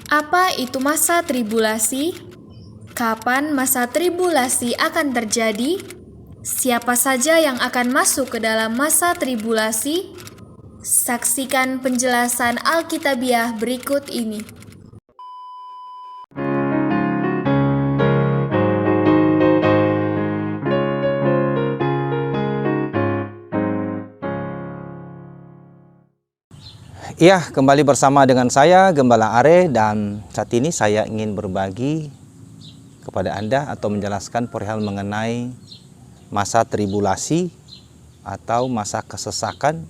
Apa itu masa tribulasi? Kapan masa tribulasi akan terjadi? Siapa saja yang akan masuk ke dalam masa tribulasi? Saksikan penjelasan Alkitabiah berikut ini. Iya, kembali bersama dengan saya, Gembala Are, dan saat ini saya ingin berbagi kepada Anda atau menjelaskan perihal mengenai masa tribulasi atau masa kesesakan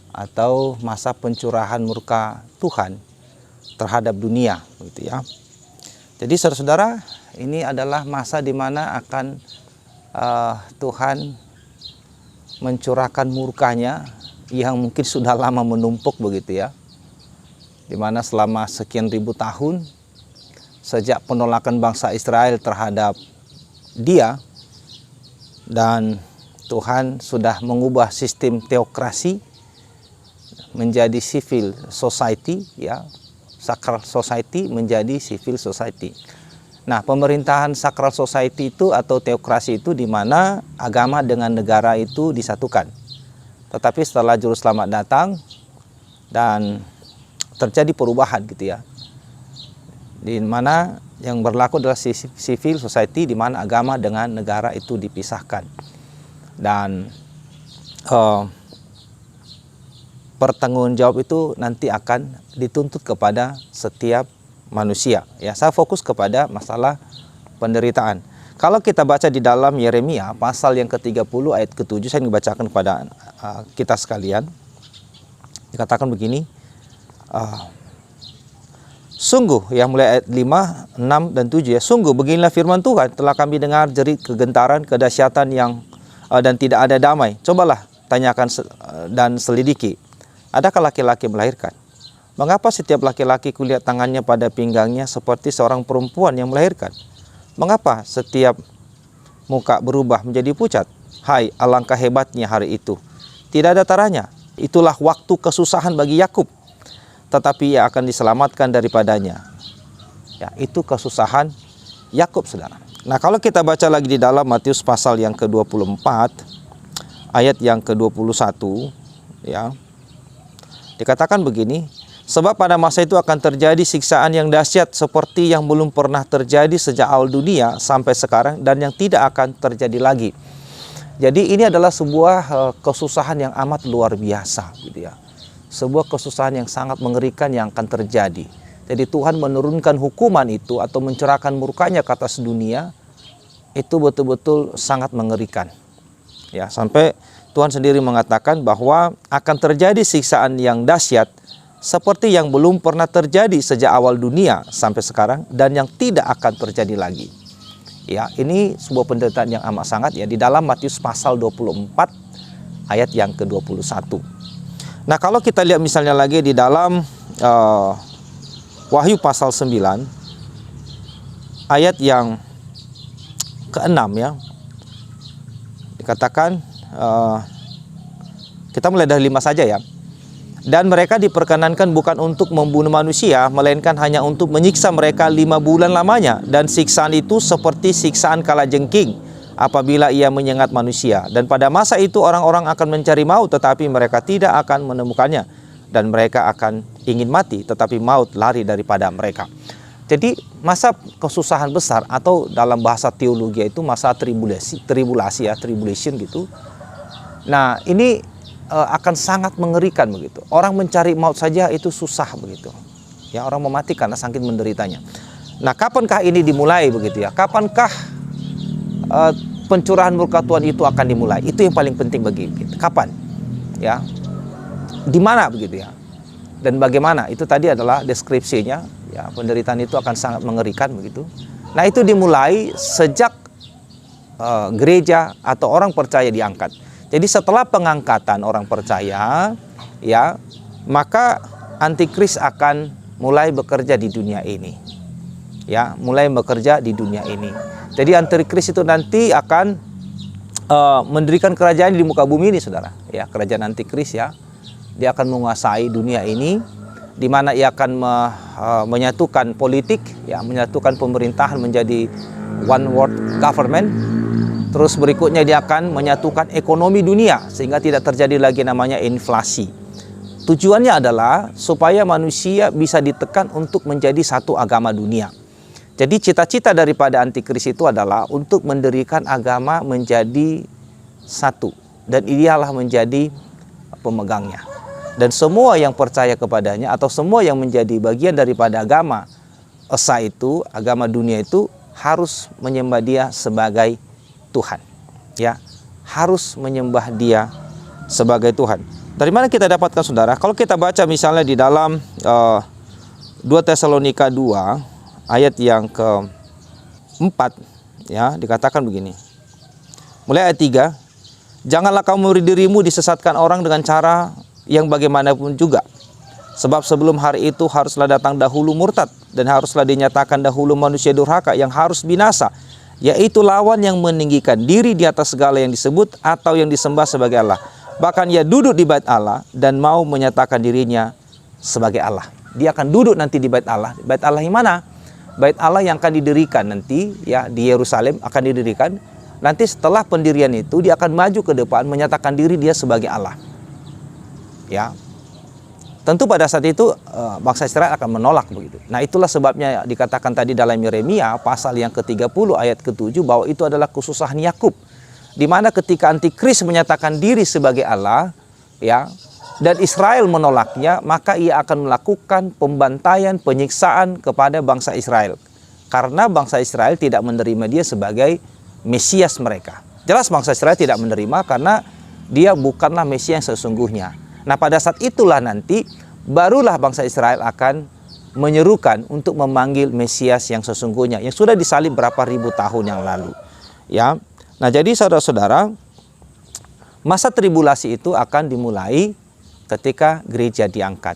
atau masa pencurahan murka Tuhan terhadap dunia, gitu ya. Jadi saudara-saudara, ini adalah masa di mana akan Tuhan mencurahkan murkanya yang mungkin sudah lama menumpuk, begitu ya, dimana selama sekian ribu tahun sejak penolakan bangsa Israel terhadap Dia, dan Tuhan sudah mengubah sistem teokrasi menjadi civil society, ya, sacral society menjadi civil society. Nah, pemerintahan sacral society itu atau teokrasi itu di mana agama dengan negara itu disatukan. Tetapi setelah Juru Selamat datang dan terjadi perubahan, gitu ya, di mana yang berlaku adalah civil society, di mana agama dengan negara itu dipisahkan, dan pertanggungjawab itu nanti akan dituntut kepada setiap manusia. Ya, saya fokus kepada masalah penderitaan. Kalau kita baca di dalam Yeremia pasal yang ke-30 ayat ke-7, saya ingin bacakan kepada kita sekalian. Dikatakan begini, sungguh, ya, mulai ayat 5, 6, dan 7 ya. Sungguh beginilah firman Tuhan, telah kami dengar jerit kegentaran, kedahsyatan yang dan tidak ada damai. Cobalah tanyakan dan selidiki. Adakah laki-laki melahirkan? Mengapa setiap laki-laki kulihat tangannya pada pinggangnya seperti seorang perempuan yang melahirkan? Mengapa setiap muka berubah menjadi pucat? Hai, alangkah hebatnya hari itu. Tidak ada taranya. Itulah waktu kesusahan bagi Yakub, tetapi ia akan diselamatkan daripadanya. Ya, itu kesusahan Yakub, saudara. Nah, kalau kita baca lagi di dalam Matius pasal yang ke-24 ayat yang ke-21, ya, dikatakan begini, sebab pada masa itu akan terjadi siksaan yang dahsyat seperti yang belum pernah terjadi sejak awal dunia sampai sekarang, dan yang tidak akan terjadi lagi. Jadi ini adalah sebuah kesusahan yang amat luar biasa, gitu ya. Sebuah kesusahan yang sangat mengerikan yang akan terjadi. Jadi Tuhan menurunkan hukuman itu atau mencurahkan murkanya ke atas dunia, itu betul-betul sangat mengerikan. Ya, sampai Tuhan sendiri mengatakan bahwa akan terjadi siksaan yang dahsyat seperti yang belum pernah terjadi sejak awal dunia sampai sekarang, dan yang tidak akan terjadi lagi. Ya, ini sebuah penderitaan yang amat sangat, ya, di dalam Matius pasal 24 ayat yang ke-21. Nah, kalau kita lihat misalnya lagi di dalam Wahyu pasal 9 ayat yang ke-6, ya, dikatakan, kita mulai dari 5 saja, ya. Dan mereka diperkenankan bukan untuk membunuh manusia, melainkan hanya untuk menyiksa mereka 5 bulan lamanya. Dan siksaan itu seperti siksaan kalajengking apabila ia menyengat manusia. Dan pada masa itu orang-orang akan mencari maut, tetapi mereka tidak akan menemukannya. Dan mereka akan ingin mati, tetapi maut lari daripada mereka. Jadi masa kesusahan besar, atau dalam bahasa teologi itu masa tribulasi ya, tribulation gitu. Nah, ini akan sangat mengerikan, begitu. Orang mencari maut saja itu susah, begitu. Ya, orang mau mati karena saking menderitanya. Nah, kapankah ini dimulai, begitu ya? Kapankah pencurahan murka Tuhan itu akan dimulai? Itu yang paling penting bagi kita. Kapan? Ya. Di mana, begitu ya? Dan bagaimana? Itu tadi adalah deskripsinya, ya. Penderitaan itu akan sangat mengerikan, begitu. Nah, itu dimulai sejak gereja atau orang percaya diangkat. Jadi setelah pengangkatan orang percaya, ya, maka antikris akan mulai bekerja di dunia ini. Ya, mulai bekerja di dunia ini. Jadi antikris itu nanti akan mendirikan kerajaan di muka bumi ini, saudara. Ya, kerajaan antikris, ya. Dia akan menguasai dunia ini, di mana ia akan menyatukan politik, ya, menyatukan pemerintahan menjadi one world government. Terus berikutnya dia akan menyatukan ekonomi dunia sehingga tidak terjadi lagi namanya inflasi. Tujuannya adalah supaya manusia bisa ditekan untuk menjadi satu agama dunia. Jadi cita-cita daripada antikris itu adalah untuk mendirikan agama menjadi satu dan ialah menjadi pemegangnya. Dan semua yang percaya kepadanya atau semua yang menjadi bagian daripada agama esa itu, agama dunia itu harus menyembah dia sebagai Tuhan, ya, harus menyembah dia sebagai Tuhan. Dari mana kita dapatkan, saudara? Kalau kita baca misalnya di dalam 2 Tesalonika 2 ayat yang ke-4, ya, dikatakan begini. Mulai ayat 3, janganlah kamu dirimu disesatkan orang dengan cara yang bagaimanapun juga. Sebab sebelum hari itu haruslah datang dahulu murtad, dan haruslah dinyatakan dahulu manusia durhaka yang harus binasa, yaitu lawan yang meninggikan diri di atas segala yang disebut atau yang disembah sebagai Allah. Bahkan ia duduk di bait Allah dan mau menyatakan dirinya sebagai Allah. Dia akan duduk nanti di bait Allah. Bait Allah yang mana? Bait Allah yang akan didirikan nanti, ya, di Yerusalem akan didirikan. Nanti setelah pendirian itu dia akan maju ke depan menyatakan diri dia sebagai Allah. Ya. Tentu pada saat itu bangsa Israel akan menolak begitu. Nah, itulah sebabnya dikatakan tadi dalam Yeremia pasal yang ke-30 ayat ke-7 bahwa itu adalah kesusahan Yakub. Di mana ketika antikris menyatakan diri sebagai Allah, ya, dan Israel menolaknya, maka ia akan melakukan pembantaian, penyiksaan kepada bangsa Israel. Karena bangsa Israel tidak menerima dia sebagai Mesias mereka. Jelas bangsa Israel tidak menerima karena dia bukanlah Mesias yang sesungguhnya. Nah, pada saat itulah nanti barulah bangsa Israel akan menyerukan untuk memanggil Mesias yang sesungguhnya yang sudah disalib berapa ribu tahun yang lalu. Ya. Nah, jadi saudara-saudara, masa tribulasi itu akan dimulai ketika gereja diangkat.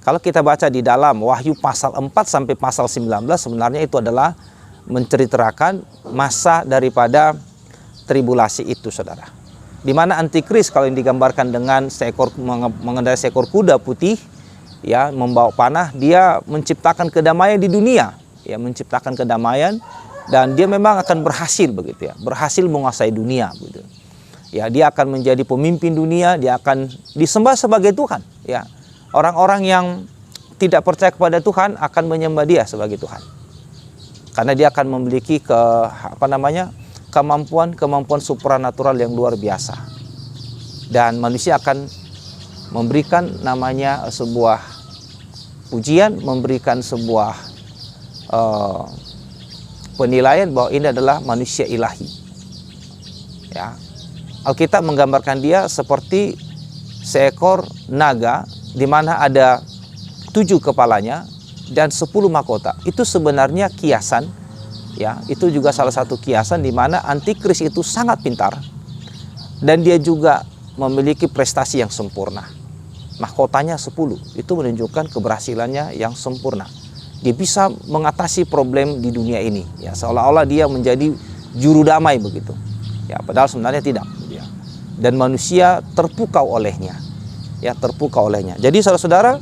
Kalau kita baca di dalam Wahyu pasal 4 sampai pasal 19, sebenarnya itu adalah menceritakan masa daripada tribulasi itu, saudara. Di mana antikris kalau yang digambarkan dengan mengendarai seekor kuda putih, ya, membawa panah, dia menciptakan kedamaian di dunia, ya, menciptakan kedamaian, dan dia memang akan berhasil begitu, ya, berhasil menguasai dunia begitu. Ya, dia akan menjadi pemimpin dunia, dia akan disembah sebagai Tuhan, ya. Orang-orang yang tidak percaya kepada Tuhan akan menyembah dia sebagai Tuhan. Karena dia akan memiliki kemampuan supranatural yang luar biasa. Dan manusia akan memberikan namanya sebuah ujian, memberikan sebuah penilaian bahwa ini adalah manusia ilahi. Ya. Alkitab menggambarkan dia seperti seekor naga di mana ada 7 kepalanya dan 10 mahkota. Itu sebenarnya kiasan, ya, itu juga salah satu kiasan di mana antikris itu sangat pintar dan dia juga memiliki prestasi yang sempurna. Mahkotanya 10, itu menunjukkan keberhasilannya yang sempurna. Dia bisa mengatasi problem di dunia ini, ya, seolah-olah dia menjadi juru damai begitu. Ya, padahal sebenarnya tidak, ya. Dan manusia terpukau olehnya. Ya, terpukau olehnya. Jadi saudara-saudara,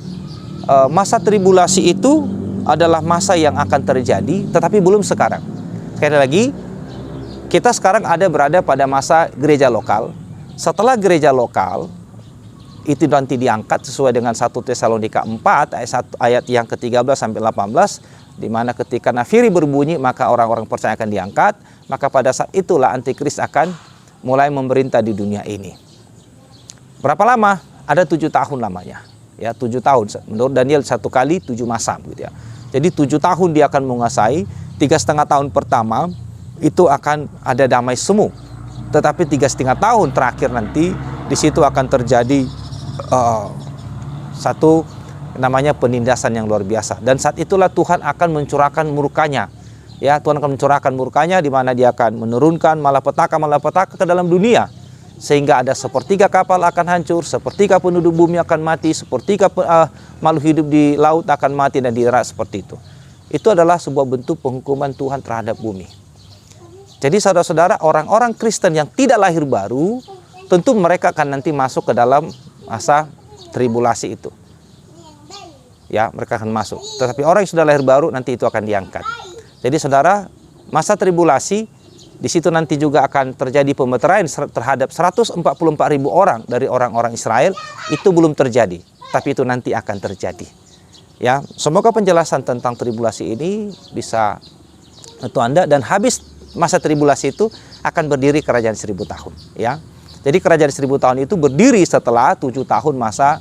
masa tribulasi itu adalah masa yang akan terjadi, tetapi belum sekarang. Sekali lagi, kita sekarang berada pada masa gereja lokal. Setelah gereja lokal itu nanti diangkat sesuai dengan 1 Tesalonika 4 ayat yang ke-13 sampai 18, di mana ketika nafiri berbunyi maka orang-orang percaya akan diangkat, maka pada saat itulah antikris akan mulai memerintah di dunia ini. Berapa lama? Ada 7 tahun lamanya. Ya, 7 tahun. Menurut Daniel 1 kali 7 masa gitu ya. Jadi 7 tahun dia akan menguasai. 3,5 tahun pertama itu akan ada damai semu. Tetapi 3,5 tahun terakhir nanti di situ akan terjadi satu namanya penindasan yang luar biasa. Dan saat itulah Tuhan akan mencurahkan murkanya. Ya, Tuhan akan mencurahkan murkanya di mana dia akan menurunkan malapetaka ke dalam dunia. Sehingga ada sepertiga kapal akan hancur, sepertiga penduduk bumi akan mati, sepertiga makhluk hidup di laut akan mati dan diirat seperti itu. Itu adalah sebuah bentuk penghukuman Tuhan terhadap bumi. Jadi saudara-saudara, orang-orang Kristen yang tidak lahir baru, tentu mereka akan nanti masuk ke dalam masa tribulasi itu. ya mereka akan masuk. Tetapi orang yang sudah lahir baru nanti itu akan diangkat. Jadi saudara, masa tribulasi di situ nanti juga akan terjadi pemeteraian terhadap 144.000 orang dari orang-orang Israel. Itu belum terjadi, tapi itu nanti akan terjadi. Ya, semoga penjelasan tentang tribulasi ini bisa untuk Anda, dan habis masa tribulasi itu akan berdiri kerajaan 1000 tahun, ya. Jadi kerajaan 1000 tahun itu berdiri setelah 7 tahun masa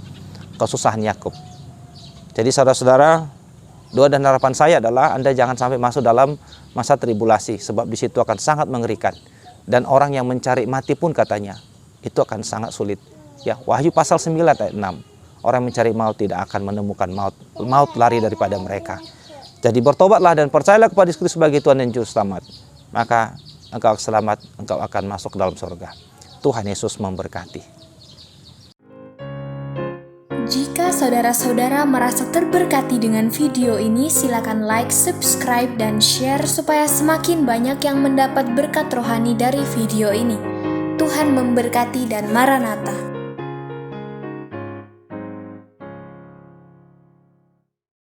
kesusahan Yakub. Jadi saudara-saudara, doa dan harapan saya adalah Anda jangan sampai masuk dalam masa tribulasi, sebab di situ akan sangat mengerikan. Dan orang yang mencari mati pun katanya itu akan sangat sulit. Ya, Wahyu pasal 9 ayat 6. Orang mencari maut tidak akan menemukan maut. Maut lari daripada mereka. Jadi bertobatlah dan percayalah kepada Kristus sebagai Tuhan dan Juru Selamat. Maka engkau selamat, engkau akan masuk ke dalam surga. Tuhan Yesus memberkati. Jika saudara-saudara merasa terberkati dengan video ini, silakan like, subscribe, dan share supaya semakin banyak yang mendapat berkat rohani dari video ini. Tuhan memberkati dan Maranatha.